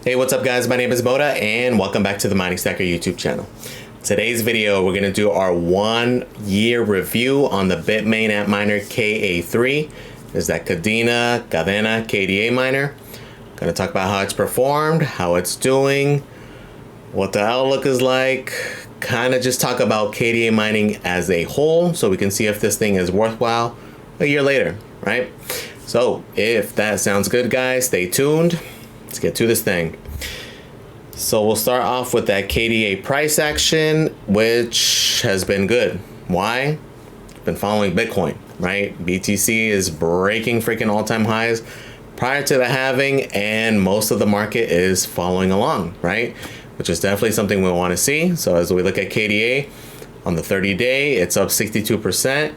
Hey, what's up guys? My name is Moda and welcome back to the Mining Stacker YouTube channel. Today's video, we're going to do our 1 year review on the Bitmain Antminer KA3. This is that Kadena KDA miner. Going to talk about how it's performed, how it's doing, what the outlook is like, kind of just talk about KDA mining as a whole so we can see if this thing is worthwhile a year later, right? So if that sounds good guys, stay tuned. Let's get to this thing. So we'll start off with that KDA price action, which has been good. Why? Been following Bitcoin, right? BTC is breaking freaking all-time highs prior to the halving, and most of the market is following along, right? Which is definitely something we want to see. So as we look at KDA on the 30-day, it's up 62%.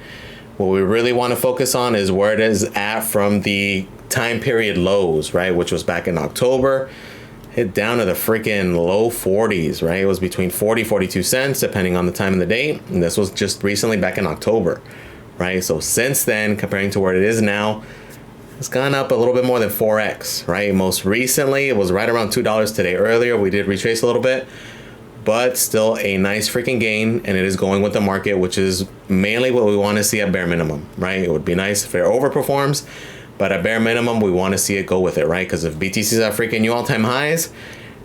What we really want to focus on is where it is at from the time period lows, right? Which was back in October. Hit down to the freaking low 40s, right? It was between 42 cents, depending on the time of the day. And this was just recently back in October, right? So since then, comparing to where it is now, it's gone up a little bit more than 4x, right? Most recently, it was right around $2 today. Earlier, we did retrace a little bit, but still a nice freaking gain. And it is going with the market, which is mainly what we want to see at bare minimum, right? It would be nice if it overperforms, but at bare minimum, we want to see it go with it, right? Because if BTC's at freaking new all-time highs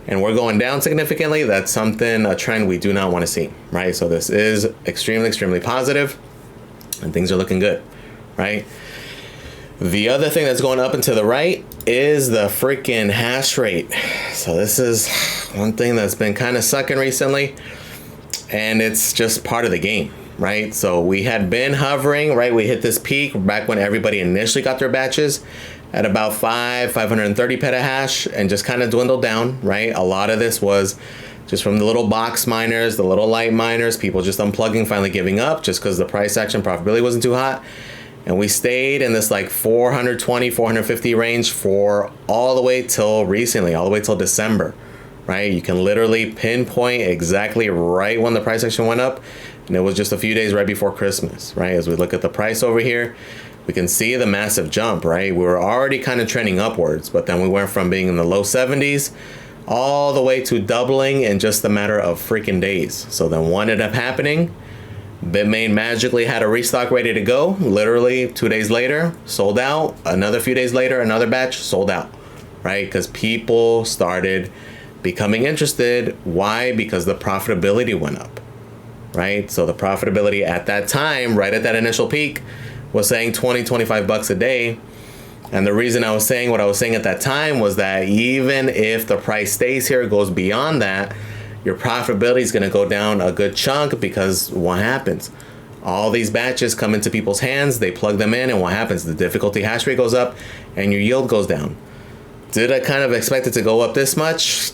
and we're going down significantly, that's a trend we do not want to see, right? So this is extremely positive and things are looking good, right? The other thing that's going up and to the right is the freaking hash rate. So this is one thing that's been kind of sucking recently, and it's just part of the game, right? So we had been hovering, right? We hit this peak back when everybody initially got their batches at about 530 petahash and just kind of dwindled down, right? A lot of this was just from the little box miners, the little light miners, people just unplugging, finally giving up just because the price action profitability wasn't too hot. And we stayed in this like 420, 450 range for all the way till recently, all the way till December, right? You can literally pinpoint exactly right when the price action went up. And it was just a few days right before Christmas, right? As we look at the price over here, we can see the massive jump, right? We were already kind of trending upwards, but then we went from being in the low 70s all the way to doubling in just a matter of freaking days. So then what ended up happening? Bitmain magically had a restock ready to go. Literally 2 days later, sold out. Another few days later, another batch sold out, right? Because people started becoming interested. Why? Because the profitability went up, right? So the profitability at that time, right at that initial peak, was saying 25 bucks a day. And the reason I was saying what I was saying at that time was that even if the price stays here, goes beyond that, your profitability is going to go down a good chunk, because what happens? All these batches come into people's hands, they plug them in, and what happens? The difficulty hash rate goes up and your yield goes down. Did I kind of expect it to go up this much?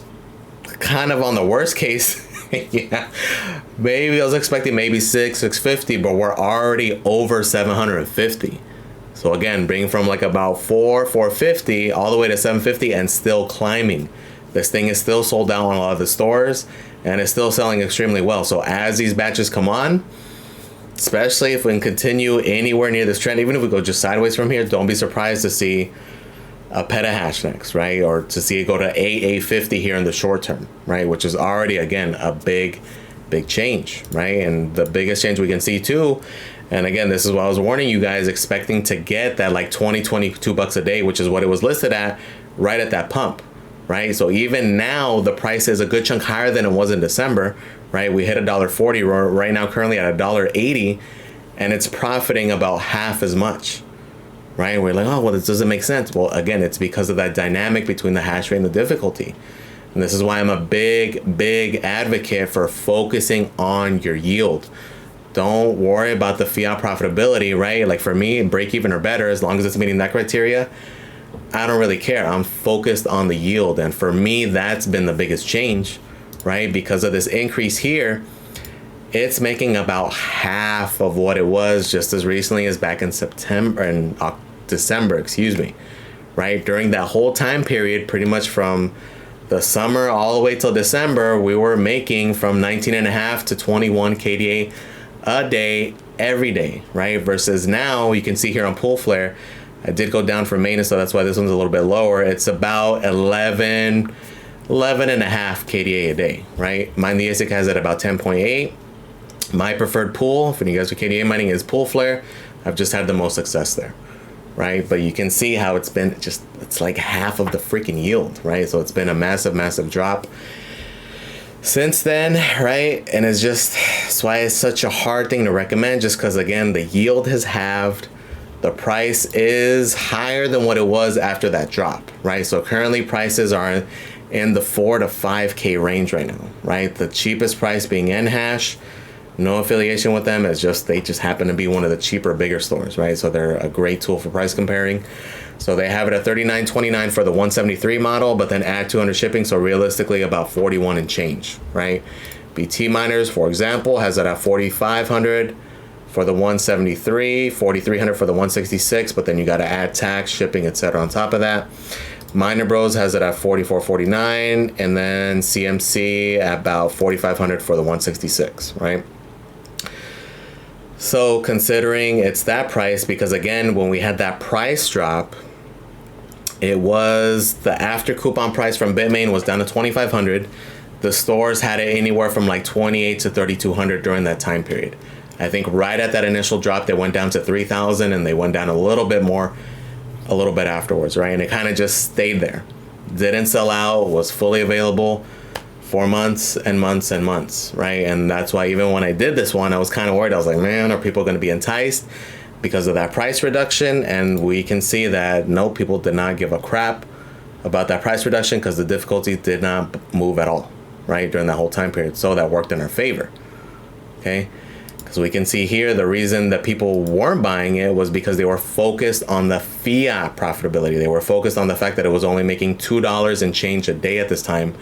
Kind of on the worst case. Yeah, maybe I was expecting maybe 650, but we're already over 750. So again, bringing from like about 450 all the way to 750 and still climbing. This thing is still sold out on a lot of the stores and it's still selling extremely well. So as these batches come on, especially if we can continue anywhere near this trend, even if we go just sideways from here, don't be surprised to see a petahash next, right? Or to see it go to AA50 here in the short term, right? Which is already, again, a big change, right? And the biggest change we can see too, and again, this is what I was warning you guys, expecting to get that like 22 bucks a day, which is what it was listed at right at that pump, right? So even now the price is a good chunk higher than it was in December, right? We hit $1.40. We're right now currently at $1.80, and it's profiting about half as much, right? We're like, oh, well, this doesn't make sense. Well, again, it's because of that dynamic between the hash rate and the difficulty. And this is why I'm a big advocate for focusing on your yield. Don't worry about the fiat profitability, right? Like for me, break even or better, as long as it's meeting that criteria, I don't really care. I'm focused on the yield. And for me, that's been the biggest change, right? Because of this increase here, it's making about half of what it was just as recently as back in December, right? During that whole time period, pretty much from the summer all the way till December, we were making from 19.5 to 21 KDA a day, every day, right? Versus now, you can see here on Pool Flare, I did go down for maintenance, so that's why this one's a little bit lower. It's about 11 11.5 KDA a day, right? Mine, the ASIC has it about 10.8. My preferred pool for you guys with KDA mining is Pool Flare. I've just had the most success there, right? But you can see how it's been just, it's like half of the freaking yield, right? So it's been a massive, massive drop since then, right? And it's just, that's why it's such a hard thing to recommend, just because, again, the yield has halved. The price is higher than what it was after that drop, right? So currently prices are in the 4 to 5K range right now, right? The cheapest price being Nhash. No affiliation with them. It's just, they just happen to be one of the cheaper, bigger stores, right? So they're a great tool for price comparing. So they have it at $39.29 for the 173 model, but then add 200 shipping. So realistically about 41 and change, right? BT Miners, for example, has it at 4,500 for the 173, 4,300 for the 166, but then you got to add tax, shipping, etc. on top of that. Miner Bros has it at 44.49, and then CMC at about 4,500 for the 166, right? So considering it's that price, because again, when we had that price drop, it was the after coupon price from Bitmain was down to 2,500. The stores had it anywhere from like 28 to 3,200 during that time period. I think right at that initial drop, they went down to 3,000, and they went down a little bit more a little bit afterwards, right? And it kind of just stayed there. Didn't sell out, was fully available for months and months and months, right? And that's why even when I did this one, I was kind of worried. I was like, man, are people going to be enticed because of that price reduction? And we can see that no, people did not give a crap about that price reduction because the difficulty did not move at all, right, during that whole time period. So that worked in our favor, okay? Because we can see here the reason that people weren't buying it was because they were focused on the fiat profitability. They were focused on the fact that it was only making $2 and change a day at this time.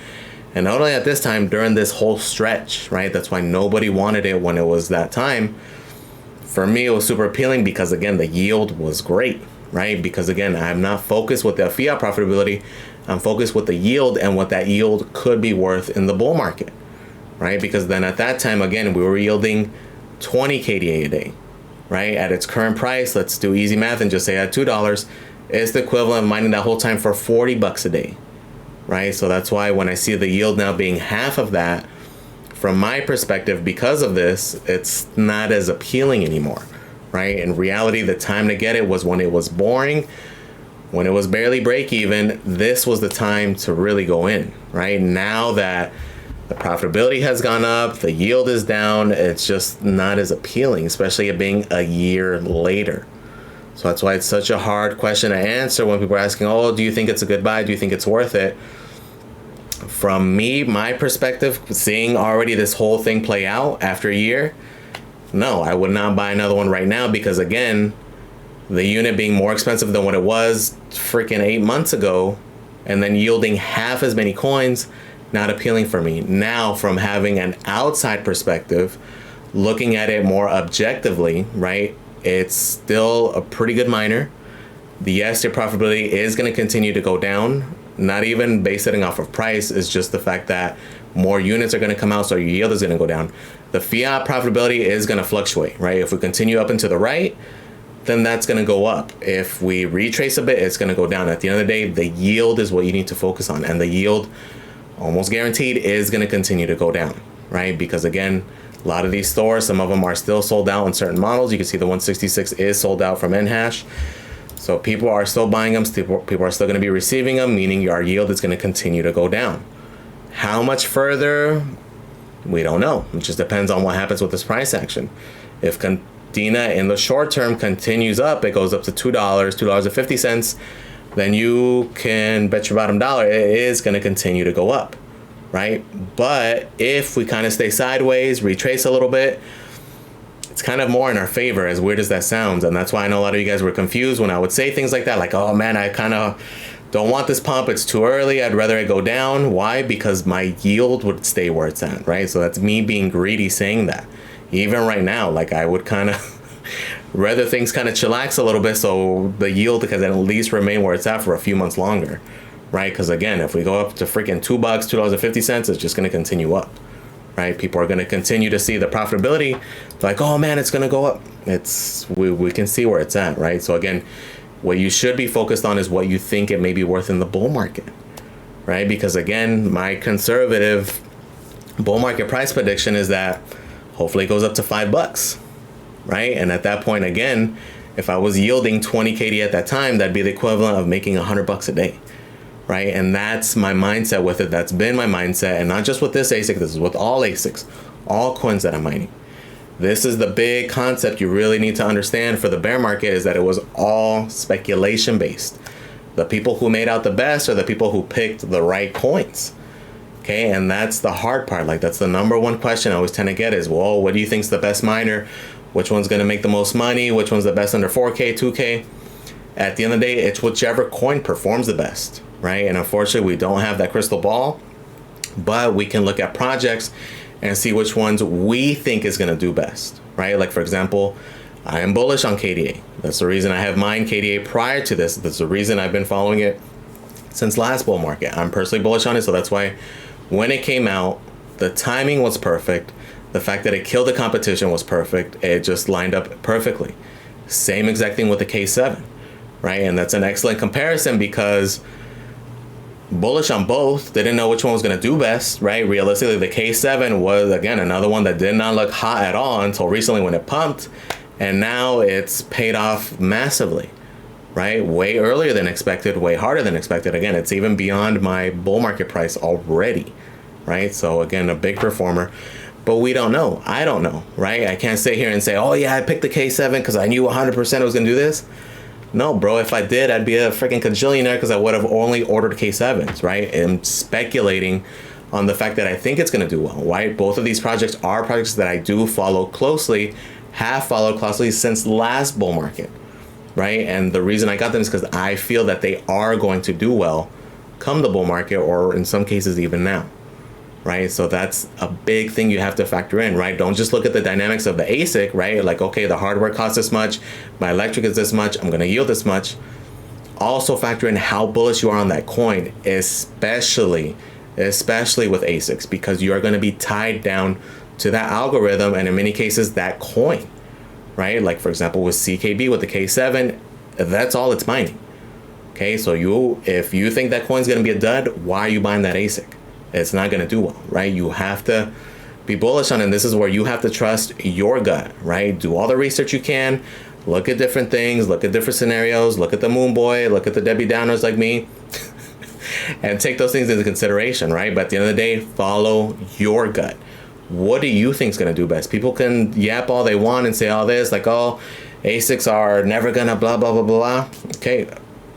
And not only at this time, during this whole stretch, right? That's why nobody wanted it when it was that time. For me, it was super appealing because, again, the yield was great, right? Because, again, I'm not focused with the fiat profitability. I'm focused with the yield and what that yield could be worth in the bull market, right? Because then at that time, again, we were yielding 20 KDA a day, right? At its current price, let's do easy math and just say at $2, it's the equivalent of mining that whole time for 40 bucks a day, right? So that's why when I see the yield now being half of that, from my perspective, because of this, it's not as appealing anymore, right? In reality, the time to get it was when it was boring, when it was barely break even. This was the time to really go in, right? Now that the profitability has gone up, the yield is down, it's just not as appealing, especially it being a year later. So that's why it's such a hard question to answer when people are asking, oh, do you think it's a good buy? Do you think it's worth it? From me, my perspective, seeing already this whole thing play out after a year, no, I would not buy another one right now because, again, the unit being more expensive than what it was freaking 8 months ago and then yielding half as many coins, not appealing for me. Now, from having an outside perspective, looking at it more objectively, right, it's still a pretty good miner. Yes, your profitability is going to continue to go down, not even based it off of price. It's just the fact that more units are going to come out, so your yield is going to go down. The fiat profitability is going to fluctuate, right? If we continue up and to the right, then that's going to go up. If we retrace a bit, it's going to go down. At the end of the day, the yield is what you need to focus on, and the yield almost guaranteed is going to continue to go down, right? Because, again, a lot of these stores, some of them are still sold out on certain models. You can see the 166 is sold out from Nhash. So people are still buying them. People are still going to be receiving them, meaning your yield is going to continue to go down. How much further? We don't know. It just depends on what happens with this price action. If Kadena in the short term continues up, it goes up to $2, $2.50, then you can bet your bottom dollar it is going to continue to go up, right? But if we kind of stay sideways, retrace a little bit, it's kind of more in our favor, as weird as that sounds. And that's why I know a lot of you guys were confused when I would say things like that, like, oh man, I kind of don't want this pump, it's too early, I'd rather it go down. Why? Because my yield would stay where it's at, right? So that's me being greedy saying that. Even right now, like, I would kind of rather things kind of chillax a little bit so the yield can at least remain where it's at for a few months longer, right? Because, again, if we go up to freaking $2, $2.50, it's just going to continue up, right? People are going to continue to see the profitability, like, oh man, it's going to go up. We can see where it's at, right? So, again, what you should be focused on is what you think it may be worth in the bull market, right? Because again, my conservative bull market price prediction is that hopefully it goes up to $5, right? And at that point, again, if I was yielding 20 KD at that time, that'd be the equivalent of making $100 a day, right? And that's my mindset with it. That's been my mindset, and not just with this ASIC. This is with all ASICs, all coins that I'm mining. This is the big concept you really need to understand for the bear market, is that it was all speculation based. The people who made out the best are the people who picked the right coins. Okay, and that's the hard part. Like, that's the number one question I always tend to get is, well, what do you think's the best miner? Which one's going to make the most money? Which one's the best under 4K, 2K? At the end of the day, it's whichever coin performs the best, right? And unfortunately, we don't have that crystal ball, but we can look at projects and see which ones we think is going to do best, right? Like, for example, I am bullish on KDA. That's the reason I have mined KDA prior to this. That's the reason I've been following it since last bull market. I'm personally bullish on it, so that's why when it came out, the timing was perfect. The fact that it killed the competition was perfect. It just lined up perfectly. Same exact thing with the K7, right? And that's an excellent comparison because bullish on both, didn't know which one was going to do best, right? Realistically, the K7 was, again, another one that did not look hot at all until recently when it pumped, and now it's paid off massively, right? Way earlier than expected, way harder than expected. Again, it's even beyond my bull market price already, right? So again, a big performer. But we don't know. I don't know, right? I can't sit here and say, oh yeah, I picked the K7 because I knew 100% it was going to do this. No, bro, if I did, I'd be a freaking cajillionaire because I would have only ordered K7s, right? And speculating on the fact that I think it's going to do well, right? Both of these projects are projects that I do follow closely, have followed closely since last bull market, right? And the reason I got them is because I feel that they are going to do well come the bull market, or in some cases even now. Right? So that's a big thing you have to factor in, right? Don't just look at the dynamics of the ASIC, right? Like, okay, the hardware costs this much, my electric is this much, I'm going to yield this much. Also factor in how bullish you are on that coin, especially with ASICs, because you are going to be tied down to that algorithm and in many cases that coin, right? Like, for example, with CKB, with the K7, that's all it's mining. Okay, so if you think that coin's going to be a dud, why are you buying that ASIC? It's not going to do well, right? You have to be bullish on it. And this is where you have to trust your gut, right? Do all the research you can. Look at different things. Look at different scenarios. Look at the moon boy. Look at the Debbie Downers like me. And take those things into consideration, right? But at the end of the day, follow your gut. What do you think is going to do best? People can yap all they want and say all this, like, oh, ASICs are never going to blah, blah, blah, blah. Okay,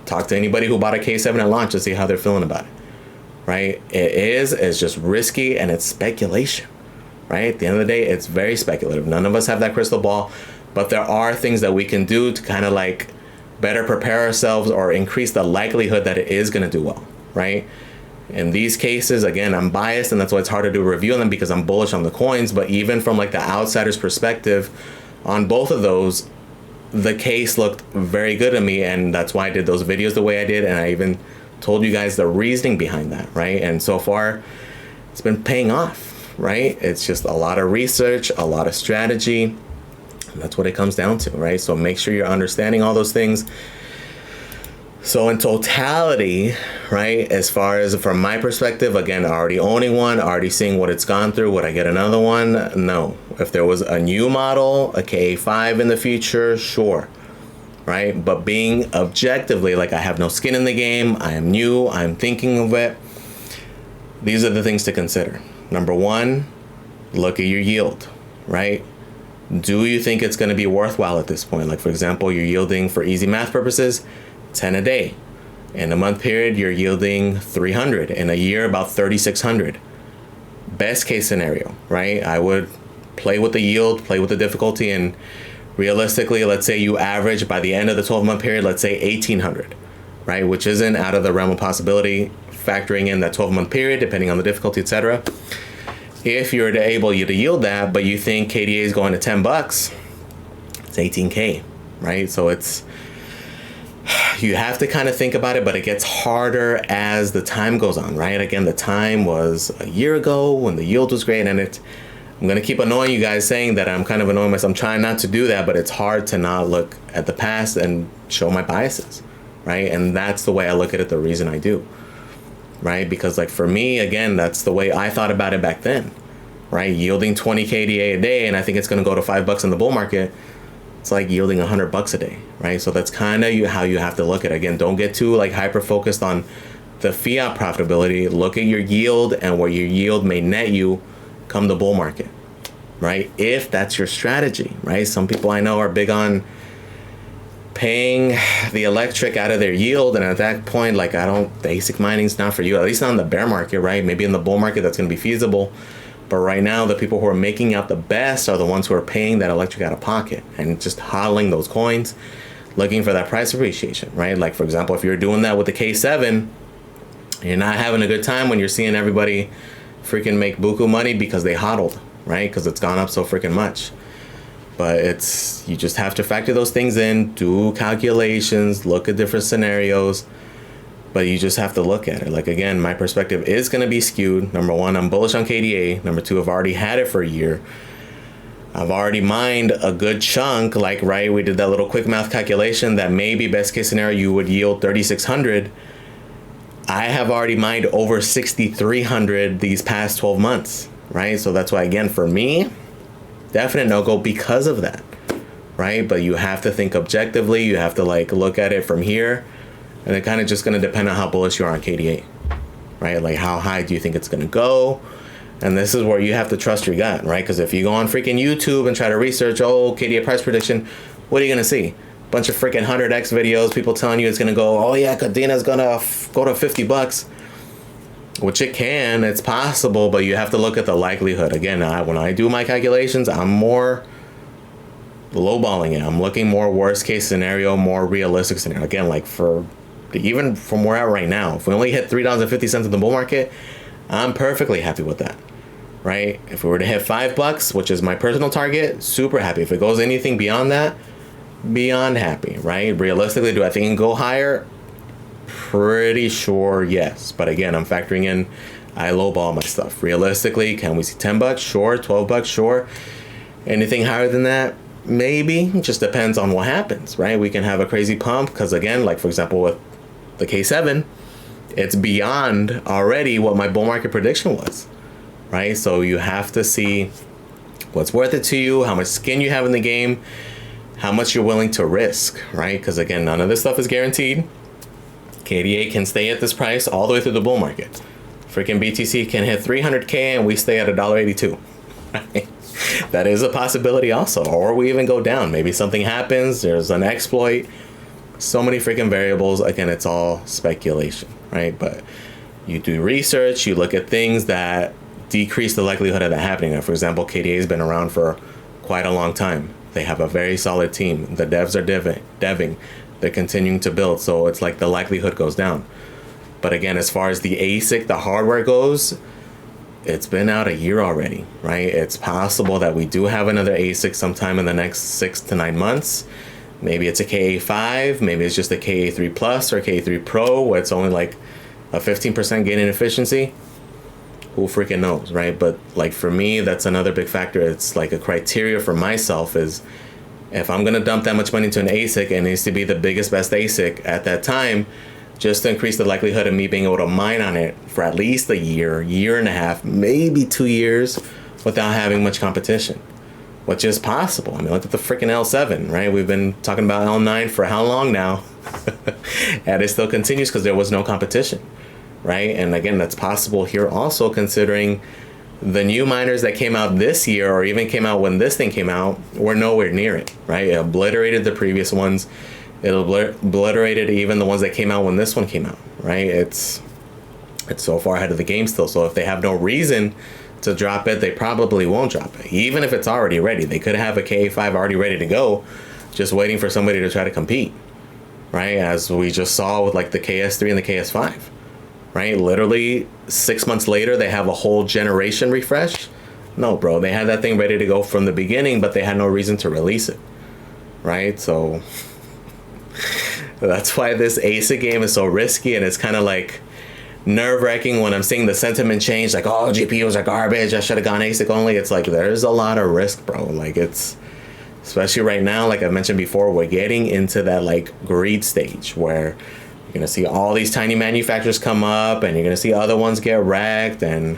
talk to anybody who bought a K7 at launch and see how they're feeling about it. Right? It's just risky and it's speculation, right? At the end of the day, it's very speculative. None of us have that crystal ball, but there are things that we can do to kind of like better prepare ourselves or increase the likelihood that it is going to do well, right? In these cases, again, I'm biased and that's why it's hard to do a review on them because I'm bullish on the coins, but even from like the outsider's perspective on both of those, the case looked very good to me, and that's why I did those videos the way I did, and I even told you guys the reasoning behind that, right? And so far, it's been paying off, right? It's just a lot of research, a lot of strategy. And that's what it comes down to, right? So make sure you're understanding all those things. So in totality, right, as far as from my perspective, again, already owning one, already seeing what it's gone through, would I get another one? No. If there was a new model, a KA5 in the future, sure. Right? But being objectively, like, I have no skin in the game, I am new, I'm thinking of it. These are the things to consider. Number one, look at your yield, right? Do you think it's going to be worthwhile at this point? Like, for example, you're yielding, for easy math purposes, 10 a day. In a month period, you're yielding 300. In a year, about 3,600. Best case scenario, right? I would play with the yield, play with the difficulty, and realistically, let's say you average by the end of the 12-month period, let's say 1,800, right? Which isn't out of the realm of possibility, factoring in that 12-month period, depending on the difficulty, etc. If you're able to yield that, but you think KDA is going to $10, it's 18K, right? So you have to kind of think about it, but it gets harder as the time goes on, right? Again, the time was a year ago when the yield was great, and I'm going to keep annoying you guys saying that I'm kind of annoying myself. I'm trying not to do that, but it's hard to not look at the past and show my biases, right? And that's the way I look at it, the reason I do. right? Because like for me, again, that's the way I thought about it back then, right? Yielding 20 KDA a day, and I think it's going to go to $5 in the bull market. It's like yielding $100 a day, right? So that's kind of how you have to look at it. Again, don't get too like hyper focused on the fiat profitability. Look at your yield and what your yield may net you come the bull market, right? If that's your strategy, right? Some people I know are big on paying the electric out of their yield, and at that point, like, the ASIC mining's not for you, at least not in the bear market, right? Maybe in the bull market that's going to be feasible, but right now the people who are making out the best are the ones who are paying that electric out of pocket and just hodling those coins, looking for that price appreciation, right? Like, for example, if you're doing that with the K7, you're not having a good time when you're seeing everybody freaking make buku money because they hodled, right? Because it's gone up so freaking much. But you just have to factor those things in, do calculations, look at different scenarios, but you just have to look at it. Like, again, my perspective is going to be skewed. Number one, I'm bullish on KDA. Number two, I've already had it for a year. I've already mined a good chunk. Like, right, we did that little quick math calculation that maybe best case scenario you would yield 3,600. I have already mined over 6,300 these past 12 months, right? So that's why, again, for me, definite no-go because of that, right? But you have to think objectively. You have to like look at it from here, and it kind of just going to depend on how bullish you are on KDA, right? Like, how high do you think it's going to go? And this is where you have to trust your gut, right? Because if you go on freaking YouTube and try to research, KDA price prediction, what are you going to see? Bunch of freaking 100x videos, people telling you it's going to go, oh yeah, Kadena's going to go to $50. Which it can, it's possible, but you have to look at the likelihood. Again, when I do my calculations, I'm more lowballing it. I'm looking more worst case scenario, more realistic scenario. Again, like even from where I'm at right now, if we only hit $3.50 in the bull market, I'm perfectly happy with that, right? If we were to hit $5, which is my personal target, super happy. If it goes anything beyond that, beyond happy, right? Realistically, do I think it can go higher? Pretty sure yes, but again, I'm factoring in I lowball my stuff. Realistically, can we see $10? Sure. $12? Sure. Anything higher than that? Maybe. It just depends on what happens, right? We can have a crazy pump because, again, like for example with the K7, it's beyond already what my bull market prediction was, right? So you have to see what's worth it to you, how much skin you have in the game, how much you're willing to risk, right? Because again, none of this stuff is guaranteed. KDA can stay at this price all the way through the bull market. Freaking BTC can hit 300K and we stay at $1.82. Right? That is a possibility also. Or we even go down. Maybe something happens, there's an exploit. So many freaking variables. Again, it's all speculation, right? But you do research, you look at things that decrease the likelihood of that happening. Now, for example, KDA has been around for quite a long time. They have a very solid team. The devs are deving. They're continuing to build, so it's like the likelihood goes down. But again, as far as the ASIC, the hardware goes, it's been out a year already, right? It's possible that we do have another ASIC sometime in the next 6 to 9 months. Maybe it's a KA5, maybe it's just a KA3 Plus or KA3 Pro, where it's only like a 15% gain in efficiency. Who freaking knows, right? But like for me, that's another big factor. It's like a criteria for myself is, if I'm going to dump that much money into an ASIC, it needs to be the biggest, best ASIC at that time, just to increase the likelihood of me being able to mine on it for at least a year, year and a half, maybe 2 years without having much competition, which is possible. I mean, look at the freaking L7, right? We've been talking about L9 for how long now? And it still continues because there was no competition, right? And again, that's possible here also considering the new miners that came out this year, or even came out when this thing came out, were nowhere near it, right? It obliterated the previous ones. It obliterated even the ones that came out when this one came out, right? It's so far ahead of the game still. So if they have no reason to drop it, they probably won't drop it. Even if it's already ready, they could have a KA5 already ready to go, just waiting for somebody to try to compete, right? As we just saw with like the KS3 and the KS5. Right? Literally 6 months later, they have a whole generation refresh. No, bro, they had that thing ready to go from the beginning, but they had no reason to release it. Right? So that's why this ASIC game is so risky, and it's kind of like nerve-wracking when I'm seeing the sentiment change, like, oh, GPUs are garbage, I should have gone ASIC only. It's like, there's a lot of risk, bro. Like, it's, especially right now, like I mentioned before, we're getting into that like greed stage where You're gonna see all these tiny manufacturers come up, and you're gonna see other ones get wrecked, and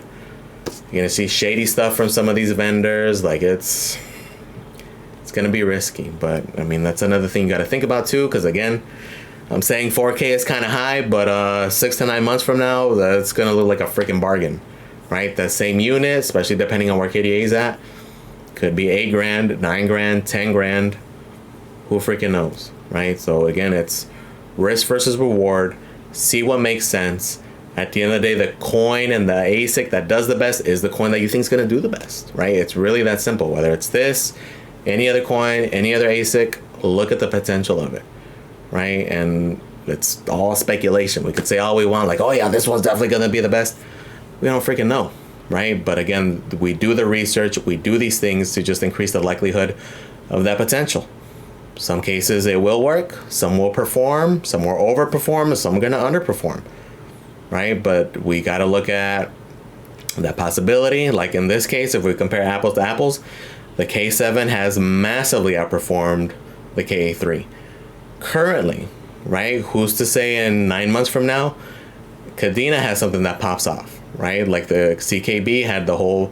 you're gonna see shady stuff from some of these vendors. Like it's gonna be risky, but I mean that's another thing you got to think about too. Because again, I'm saying 4K is kind of high, but 6 to 9 months from now, that's gonna look like a freaking bargain, right? That same unit, especially depending on where KDA is at, could be 8 grand, 9 grand, 10 grand. Who freaking knows, right? So again, it's risk versus reward. See what makes sense. At the end of the day, the coin and the ASIC that does the best is the coin that you think is going to do the best, right? It's really that simple. Whether it's this, any other coin, any other ASIC, look at the potential of it, right? And it's all speculation. We could say all we want, like, oh yeah, this one's definitely going to be the best. We don't freaking know, right? But again, we do the research, we do these things to just increase the likelihood of that potential. Some cases it will work, some will perform, some will overperform, and some are going to underperform, right? But we got to look at that possibility. Like in this case, if we compare apples to apples, the K7 has massively outperformed the KA3 currently, right? Who's to say in 9 months from now, Kadena has something that pops off, right? Like the CKB had the whole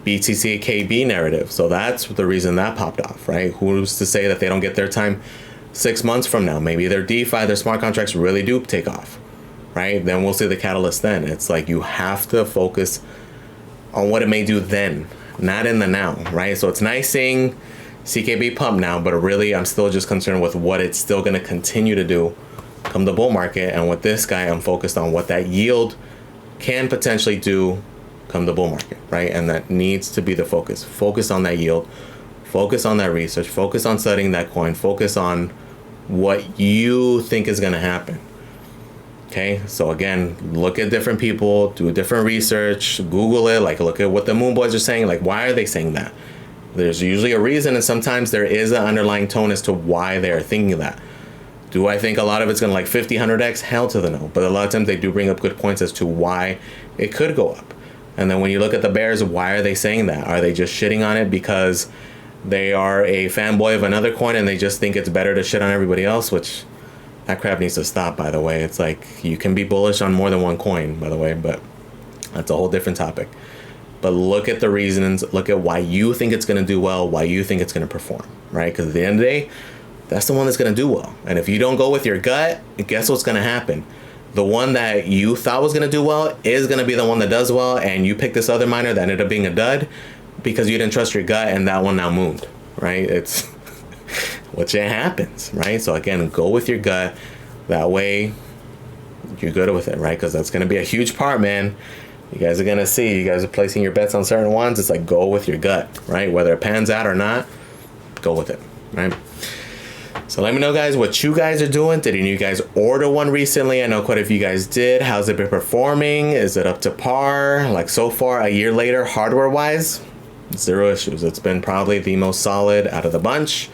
BTC KB narrative. So that's the reason that popped off, right? Who's to say that they don't get their time 6 months from now? Maybe their DeFi, their smart contracts really do take off, right? Then we'll see the catalyst then. It's like you have to focus on what it may do then, not in the now, right? So it's nice seeing CKB pump now, but really I'm still just concerned with what it's still going to continue to do come the bull market. And with this guy, I'm focused on what that yield can potentially do come the bull market, right? And that needs to be the focus. Focus on that yield, focus on that research, focus on studying that coin, focus on what you think is going to happen. Okay, so again, look at different people, do different research, Google it, like look at what the Moon Boys are saying, like why are they saying that? There's usually a reason, and sometimes there is an underlying tone as to why they are thinking that. Do I think a lot of it's going to like 50, 100x? Hell to the no. But a lot of times they do bring up good points as to why it could go up. And then when you look at the bears, why are they saying that? Are they just shitting on it because they are a fanboy of another coin and they just think it's better to shit on everybody else? Which, that crap needs to stop, by the way. It's like, you can be bullish on more than one coin, by the way, but that's a whole different topic. But look at the reasons, look at why you think it's going to do well, why you think it's going to perform, right? Because at the end of the day, that's the one that's going to do well. And if you don't go with your gut, guess what's going to happen? The one that you thought was going to do well is going to be the one that does well, and you pick this other miner that ended up being a dud because you didn't trust your gut, and that one now mooned, right? It's which it happens, right? So again, go with your gut. That way you're good with it, right? Because that's going to be a huge part, man. You guys are going to see, you guys are placing your bets on certain ones. It's like, go with your gut, right? Whether it pans out or not, go with it, right? So let me know, guys, what you guys are doing. Did any of you guys order one recently? I know quite a few guys did. How's it been performing? Is it up to par? Like so far, a year later, hardware-wise, zero issues. It's been probably the most solid out of the bunch.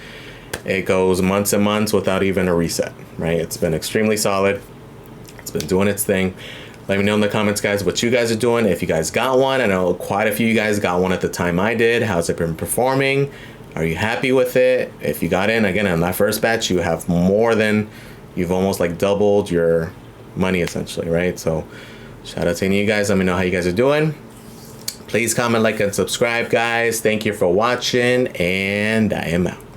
It goes months and months without even a reset, right? It's been extremely solid. It's been doing its thing. Let me know in the comments, guys, what you guys are doing. If you guys got one, I know quite a few of you guys got one at the time I did. How's it been performing? Are you happy with it? If you got in, again, on that first batch, you have more than, you've almost like doubled your money essentially, right? So shout out to any of you guys. Let me know how you guys are doing. Please comment, like, and subscribe, guys. Thank you for watching, and I am out.